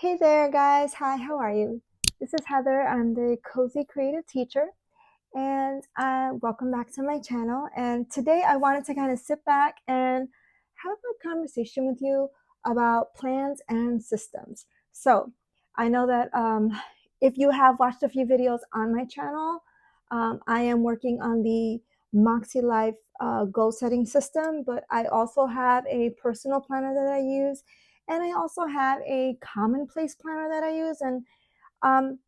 Hey there, guys. Hi, how are you? This is Heather. I'm the Cozy Creative Teacher, and welcome back to my channel. And today I wanted to kind of sit back and have a conversation with you about plans and systems. So I know that if you have watched a few videos on my channel, I am working on the Makselife goal setting system, but I also have a personal planner that I use, and I also have a commonplace planner that I use. And um,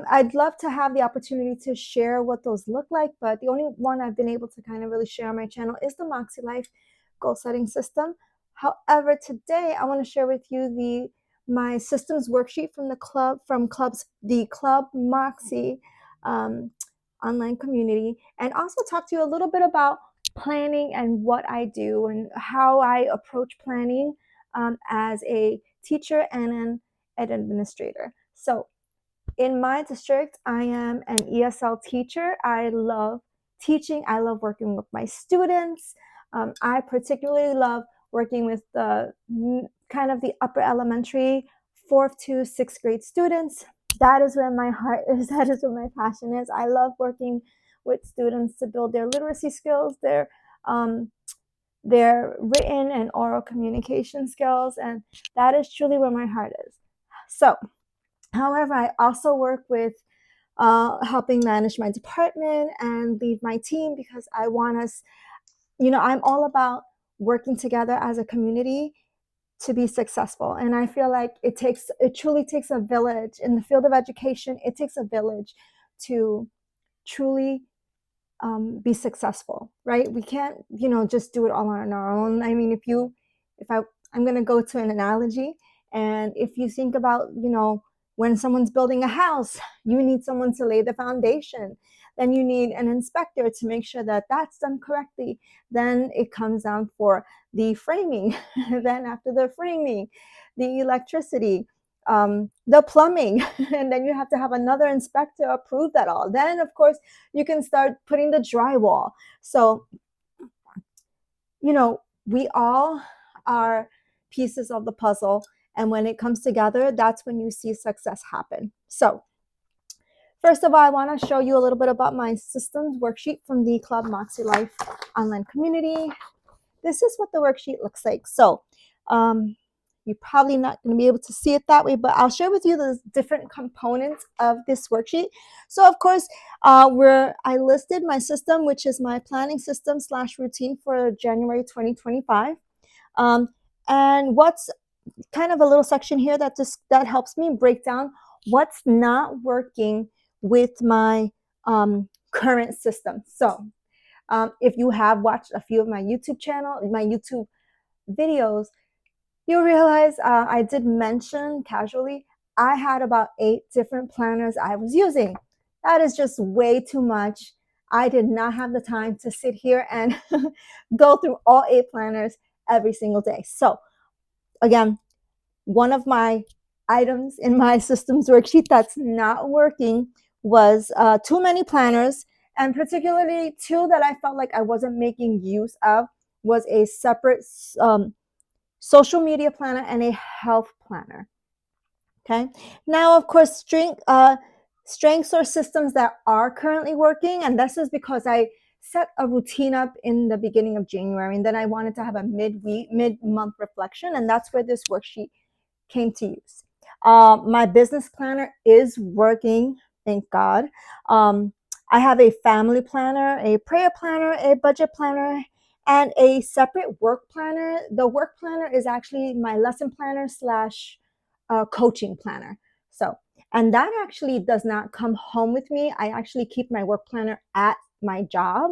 I'd love to have the opportunity to share what those look like, but the only one I've been able to kind of really share on my channel is the Makselife goal setting system. However, today I want to share with you my systems worksheet from the Club Moxie um, online community, and also talk to you a little bit about planning and what I do and how I approach planning as a teacher and an administrator. So in my district, I am an ESL teacher. I love teaching. I love working with my students. I particularly love working with the kind of the upper elementary, fourth to sixth grade students. That is where my heart is. That is where my passion is. I love working with students to build their literacy skills, their written and oral communication skills, and that is truly where my heart is. So, however, I also work with helping manage my department and lead my team because I want us, I'm all about working together as a community to be successful. And I feel like it truly takes a village in the field of education. It takes a village to truly be successful, right? We can't, just do it all on our own. I mean, I'm going to go to an analogy. And if you think about, when someone's building a house, you need someone to lay the foundation. Then you need an inspector to make sure that that's done correctly. Then it comes down for the framing. Then after the framing, the electricity, the plumbing, and then you have to have another inspector approve that all. Then, of course, you can start putting the drywall. So, we all are pieces of the puzzle. And when it comes together, that's when you see success happen. So, first of all, I want to show you a little bit about my systems worksheet from the Club Makselife online community. This is what the worksheet looks like. So, you're probably not going to be able to see it that way, but I'll share with you the different components of this worksheet. So, of course, where I listed my system, which is my planning system / routine for January 2025. And what's kind of a little section here that helps me break down what's not working with my current system. So, if you have watched a few of my YouTube videos, you'll realize I did mention casually I had about 8 different planners I was using. That is just way too much. I did not have the time to sit here and go through all 8 planners every single day. So, again, one of my items in my systems worksheet that's not working was too many planners, and particularly 2 that I felt like I wasn't making use of was a separate social media planner and a health planner. Okay. Now, of course, strengths or systems that are currently working, and this is because I set a routine up in the beginning of January, and then I wanted to have a mid-month reflection, and that's where this worksheet came to use. My business planner is working, thank God. I have a family planner, a prayer planner, a budget planner, and a separate work planner. The work planner is actually my lesson planner / coaching planner. So, and that actually does not come home with me. I actually keep my work planner at my job.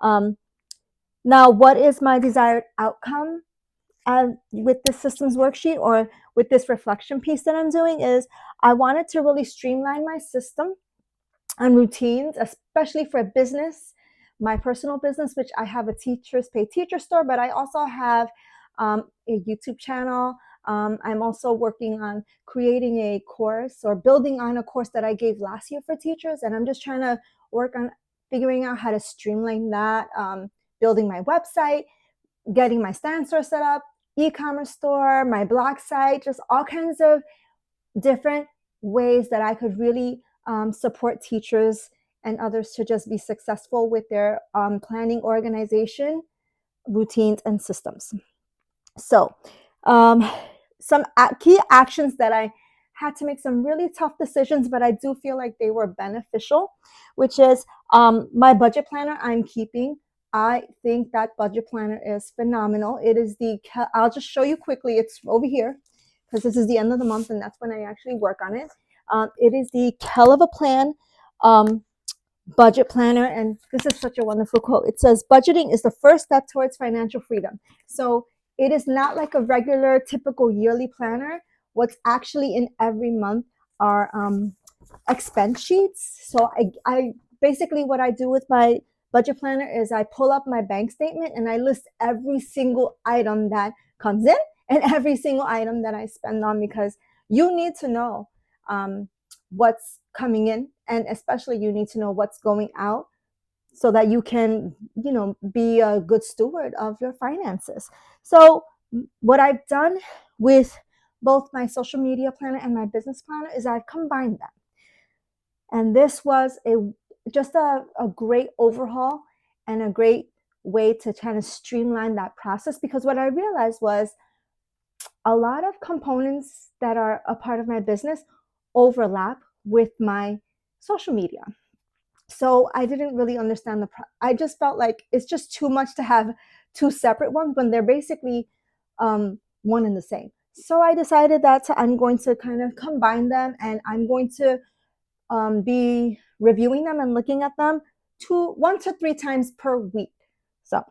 Now, what is my desired outcome with this systems worksheet or with this reflection piece that I'm doing is I wanted to really streamline my system and routines, especially for business, my personal business, which I have a teachers pay teacher store, but I also have a YouTube channel. I'm also working on creating a course or building on a course that I gave last year for teachers. And I'm just trying to work on figuring out how to streamline that, building my website, getting my stand store set up, e-commerce store, my blog site, just all kinds of different ways that I could really support teachers and others to just be successful with their planning, organization, routines, and systems. So, some key actions that I had to make some really tough decisions, but I do feel like they were beneficial, which is my budget planner I'm keeping. I think that budget planner is phenomenal. It is I'll just show you quickly. It's over here because this is the end of the month and that's when I actually work on it. It is the Hell of a Plan budget planner, and this is such a wonderful quote. It says, budgeting is the first step towards financial freedom. So it is not like a regular typical yearly planner. What's actually in every month are expense sheets. So I basically, what I do with my budget planner is I pull up my bank statement and I list every single item that comes in and every single item that I spend on, because you need to know what's coming in, and especially you need to know what's going out so that you can, be a good steward of your finances. So what I've done with both my social media planner and my business planner is I've combined them. And this was just a great overhaul and a great way to kind of streamline that process, because what I realized was a lot of components that are a part of my business overlap with my social media. So I didn't really understand I just felt like it's just too much to have two separate ones when they're basically one and the same. So I decided that I'm going to kind of combine them, and I'm going to be reviewing them and looking at them 1 to 3 times per week. So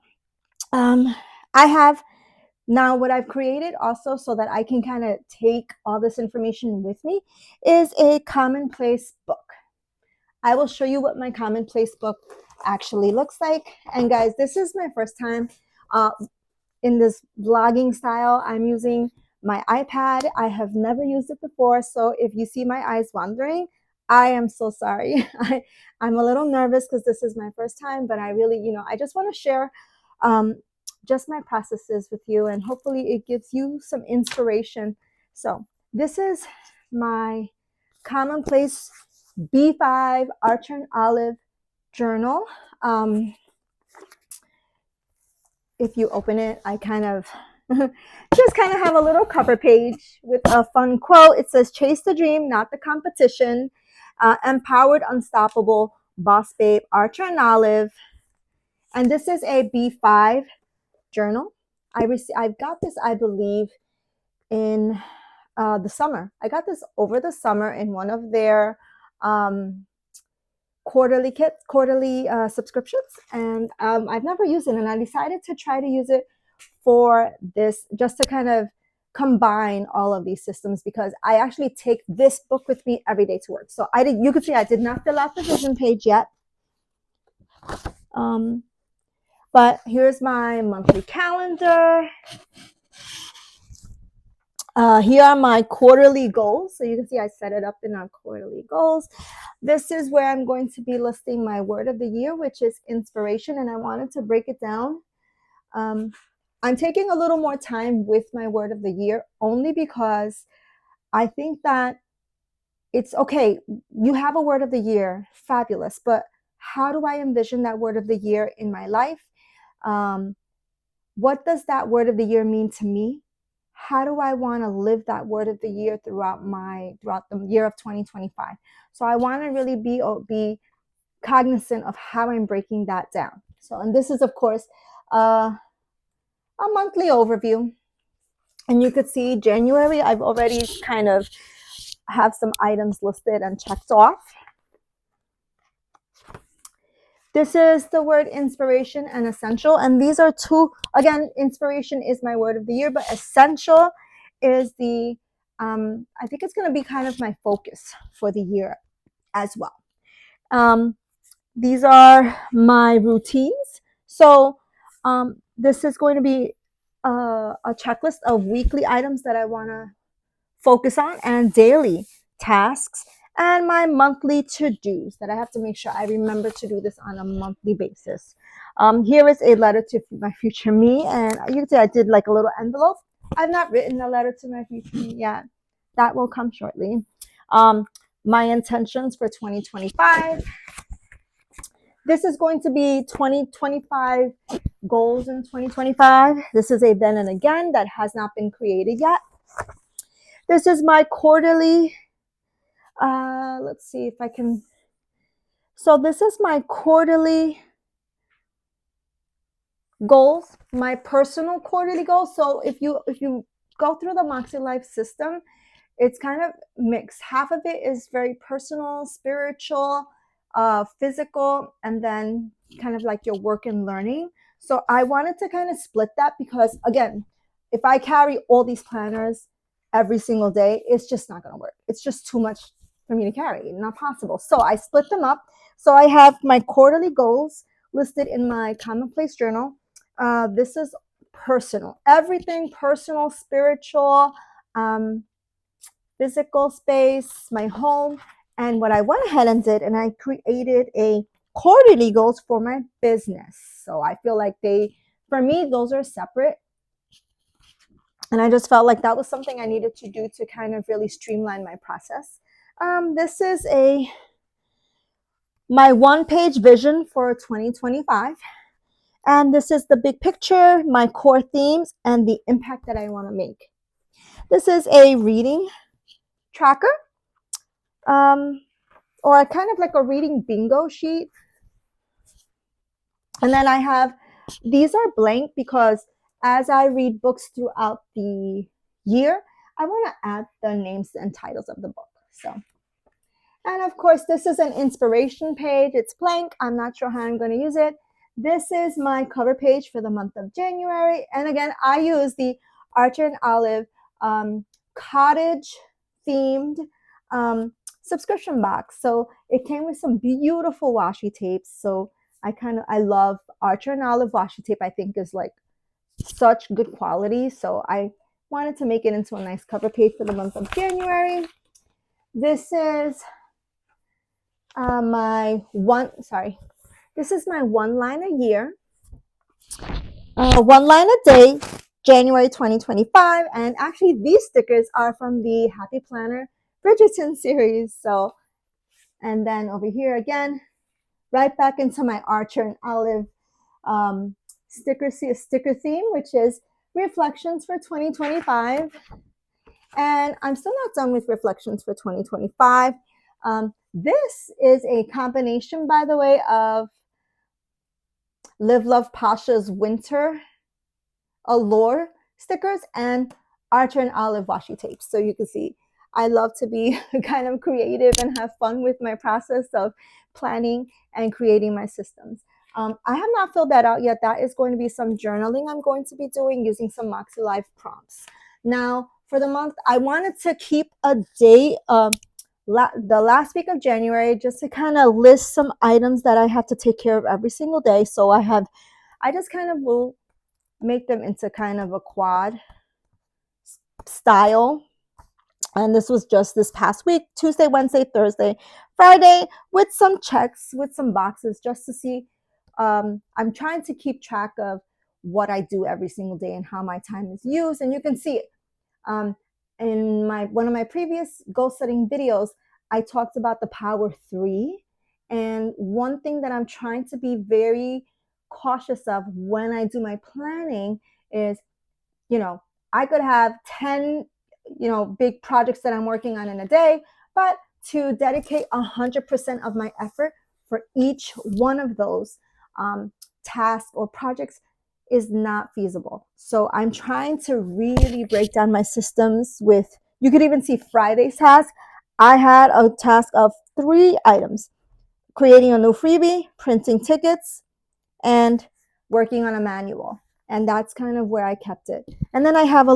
I have now what I've created also, so that I can kind of take all this information with me, is a commonplace book. I will show you what my commonplace book actually looks like. And guys, this is my first time in this vlogging style. I'm using my iPad. I have never used it before. So if you see my eyes wandering, I am so sorry. I'm a little nervous because this is my first time, but I really, I just want to share just my processes with you, and hopefully it gives you some inspiration. So this is my commonplace B5 Archer and Olive journal. If you open it, I kind of just kind of have a little cover page with a fun quote. It says, chase the dream, not the competition. Empowered, unstoppable, boss babe, Archer and Olive. And this is a B5 journal. I've got this, I believe, in the summer. I got this over the summer in one of their quarterly subscriptions, and I've never used it, and I decided to try to use it for this, just to kind of combine all of these systems, because I actually take this book with me every day to work. So you could see I did not fill out the vision page yet. But here's my monthly calendar. Here are my quarterly goals. So you can see I set it up in our quarterly goals. This is where I'm going to be listing my word of the year, which is inspiration. And I wanted to break it down. I'm taking a little more time with my word of the year, only because I think that it's okay. You have a word of the year, fabulous. But how do I envision that word of the year in my life? What does that word of the year mean to me? How do I want to live that word of the year throughout the year of 2025? So I want to really be cognizant of how I'm breaking that down. So, and this is, of course, a monthly overview. And you could see January, I've already kind of have some items listed and checked off. This is the word inspiration and essential. And these are two, again, inspiration is my word of the year, but essential is I think it's going to be kind of my focus for the year as well. These are my routines. So this is going to be a checklist of weekly items that I want to focus on, and daily tasks, and my monthly to-dos that I have to make sure I remember to do this on a monthly basis. Here is a letter to my future me, and you can see I did like a little envelope. I've not written a letter to my future me yet. That will come shortly. My intentions for 2025. This is going to be 2025 goals in 2025. This is a then and again that has not been created yet. This is my quarterly. Let's see if I can. So this is my quarterly goals, my personal quarterly goals. So if you go through the Makselife system, it's kind of mixed. Half of it is very personal, spiritual, physical, and then kind of like your work and learning. So I wanted to kind of split that because, again, if I carry all these planners every single day, it's just not going to work. It's just too much for me to carry, not possible. So I split them up. So I have my quarterly goals listed in my commonplace journal. This is personal, everything personal, spiritual, physical space, my home. And what I went ahead and did, and I created a quarterly goals for my business. So I feel like for me, those are separate. And I just felt like that was something I needed to do to kind of really streamline my process. This is my one-page vision for 2025. And this is the big picture, my core themes, and the impact that I want to make. This is a reading tracker, or kind of like a reading bingo sheet. And then I have, these are blank because as I read books throughout the year, I want to add the names and titles of the book. So, and of course, this is an inspiration page. It's blank. I'm not sure how I'm going to use it. This is my cover page for the month of January. And again, I use the Archer and Olive cottage themed subscription box. So it came with some beautiful washi tapes. So I love Archer and Olive washi tape. I think is like such good quality. So I wanted to make it into a nice cover page for the month of January. This is this is my one line a year, one line a day, January 2025. And actually these stickers are from the Happy Planner Bridgerton series. So, and then over here again, right back into my Archer and Olive sticker theme, which is reflections for 2025. And I'm still not done with reflections for 2025. This is a combination, by the way, of Live Love Pasha's winter allure stickers and Archer and Olive washi tapes. So you can see I love to be kind of creative and have fun with my process of planning and creating my systems. I have not filled that out yet. That is going to be some journaling I'm going to be doing using some Makselife prompts. Now, for the month, I wanted to keep a date of the last week of January just to kind of list some items that I have to take care of every single day. So I just kind of will make them into kind of a quad style. And this was just this past week, Tuesday, Wednesday, Thursday, Friday, with some checks, with some boxes, just to see. I'm trying to keep track of what I do every single day and how my time is used. And you can see it. In one of my previous goal setting videos, I talked about the power 3. And one thing that I'm trying to be very cautious of when I do my planning is, I could have 10, big projects that I'm working on in a day, but to dedicate 100% of my effort for each one of those tasks or projects is not feasible. So I'm trying to really break down my systems with, you could even see Friday's task. I had a task of 3 items: creating a new freebie, printing tickets, and working on a manual. And that's kind of where I kept it. And then I have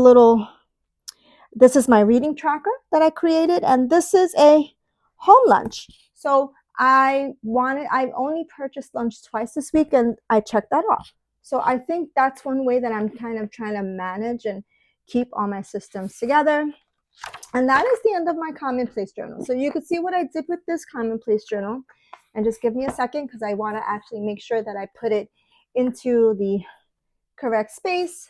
this is my reading tracker that I created, and this is a home lunch. So I've only purchased lunch twice this week, and I checked that off. So I think that's one way that I'm kind of trying to manage and keep all my systems together. And that is the end of my commonplace journal. So you can see what I did with this commonplace journal. And just give me a second because I want to actually make sure that I put it into the correct space.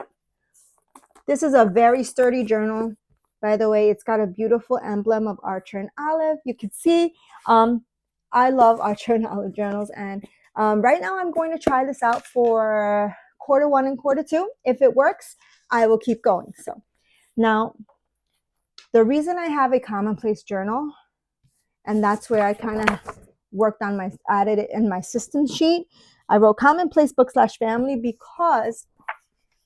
This is a very sturdy journal. By the way, it's got a beautiful emblem of Archer and Olive. You can see I love Archer and Olive journals. And right now I'm going to try this out for Q1 and Q2. If it works, I will keep going. So now, the reason I have a commonplace journal, and that's where I kind of worked on added it in my system sheet. I wrote commonplace book / family because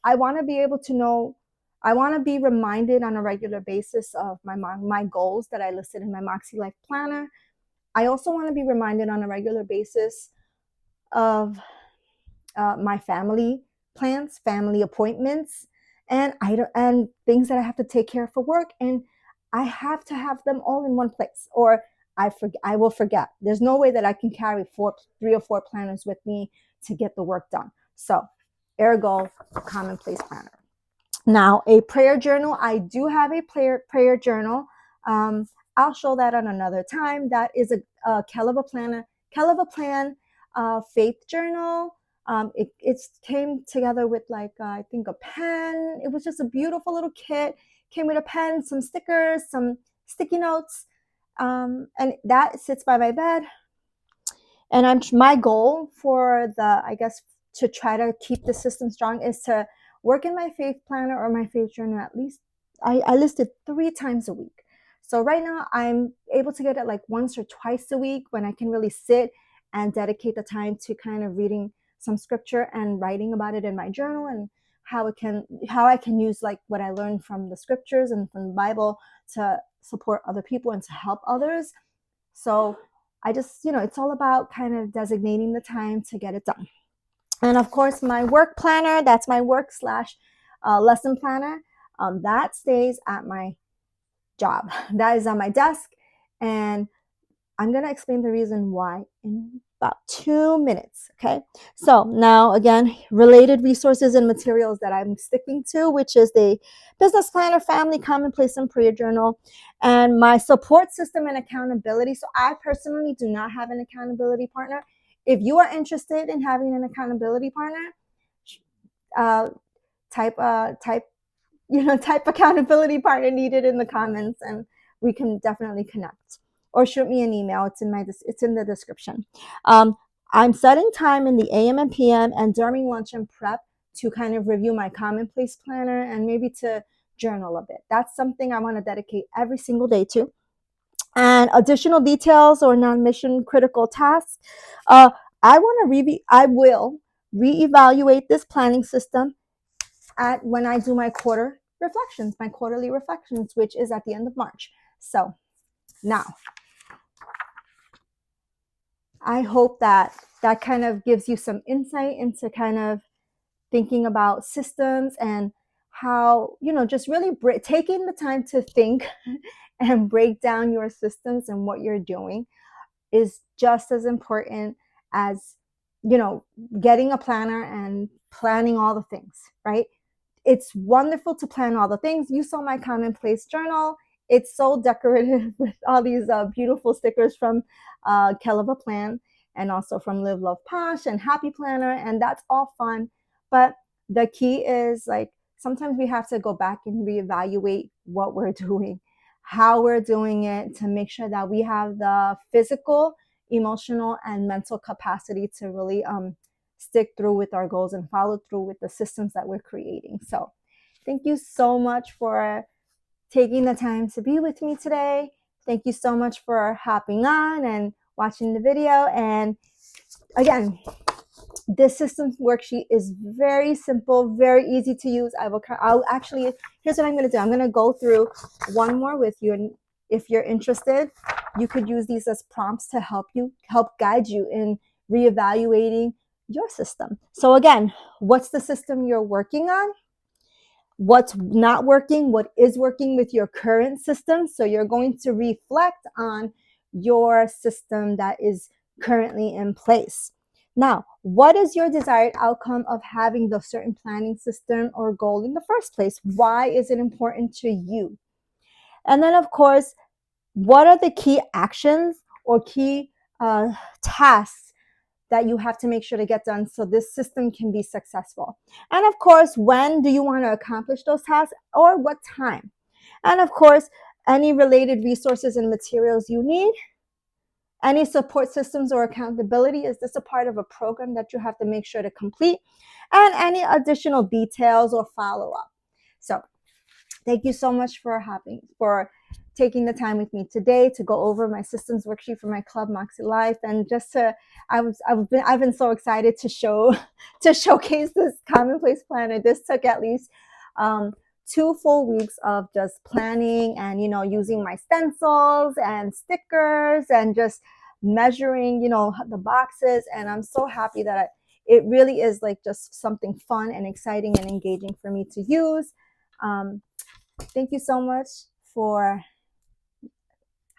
I want to be able to know, I want to be reminded on a regular basis of my goals that I listed in my Makselife planner. I also want to be reminded on a regular basis of my family plans, family appointments, and things that I have to take care of for work, and I have to have them all in one place, or I will forget. There's no way that I can carry 3 or 4 planners with me to get the work done. So, ergo, commonplace planner. Now, a prayer journal. I do have a prayer journal. I'll show that on another time. That is a Keleva Plan faith journal. It came together with I think a pen. It was just a beautiful little kit. Came with a pen, some stickers, some sticky notes, and that sits by my bed. And my goal for to try to keep the system strong is to work in my faith planner or my faith journal at least. I listed 3 times a week. So right now I'm able to get it once or twice a week when I can really sit and dedicate the time to kind of reading some scripture and writing about it in my journal, and how I can use what I learned from the scriptures and from the Bible to support other people and to help others. So I just, it's all about kind of designating the time to get it done. And of course, my work planner, that's my work / lesson planner, that stays at my job. That is on my desk. And I'm going to explain the reason why in about 2 minutes. Okay. So now, again, related resources and materials that I'm sticking to, which is the business planner, family, commonplace, and prayer journal, and my support system and accountability. So I personally do not have an accountability partner. If you are interested in having an accountability partner, type accountability partner needed in the comments, and we can definitely connect. Or shoot me an email. It's in the description. I'm setting time in the AM and PM and during lunch and prep to kind of review my commonplace planner and maybe to journal a bit. That's something I want to dedicate every single day to. And additional details or non-mission critical tasks. I will reevaluate this planning system when I do my quarterly reflections, which is at the end of March. So now, I hope that kind of gives you some insight into kind of thinking about systems and how, just really taking the time to think and break down your systems and what you're doing is just as important as, getting a planner and planning all the things, right? It's wonderful to plan all the things. You saw my commonplace journal. It's so decorative with all these beautiful stickers from Keleva Plan and also from Live Love Posh and Happy Planner, and that's all fun. But the key is sometimes we have to go back and reevaluate what we're doing, how we're doing it, to make sure that we have the physical, emotional, and mental capacity to really stick through with our goals and follow through with the systems that we're creating. So thank you so much for taking the time to be with me today. Thank you so much for hopping on and watching the video. And again, this systems worksheet is very simple, very easy to use. I'll actually, here's what I'm going to do. I'm going to go through one more with you. And if you're interested, you could use these as prompts to help guide you in reevaluating your system. So again, what's the system you're working on? What's not working? What is working with your current system? So you're going to reflect on your system that is currently in place. Now, what is your desired outcome of having the certain planning system or goal in the first place? Why is it important to you? And then, of course, what are the key actions or key tasks that you have to make sure to get done so this system can be successful. And of course, when do you want to accomplish those tasks, or what time? And of course, any related resources and materials you need, any support systems or accountability. Is this a part of a program that you have to make sure to complete? And any additional details or follow-up. So thank you so much for taking the time with me today to go over my systems worksheet for my club Makselife, and just to I've been so excited to showcase this commonplace planner. This took at least 2 full weeks of just planning and using my stencils and stickers and just measuring the boxes, and I'm so happy that it really is like just something fun and exciting and engaging for me to use. Thank you so much for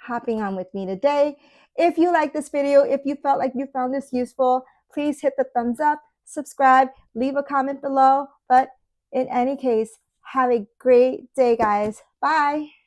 hopping on with me today. If you like this video, if you felt like you found this useful, please hit the thumbs up, subscribe, leave a comment below. But in any case, have a great day, guys. Bye.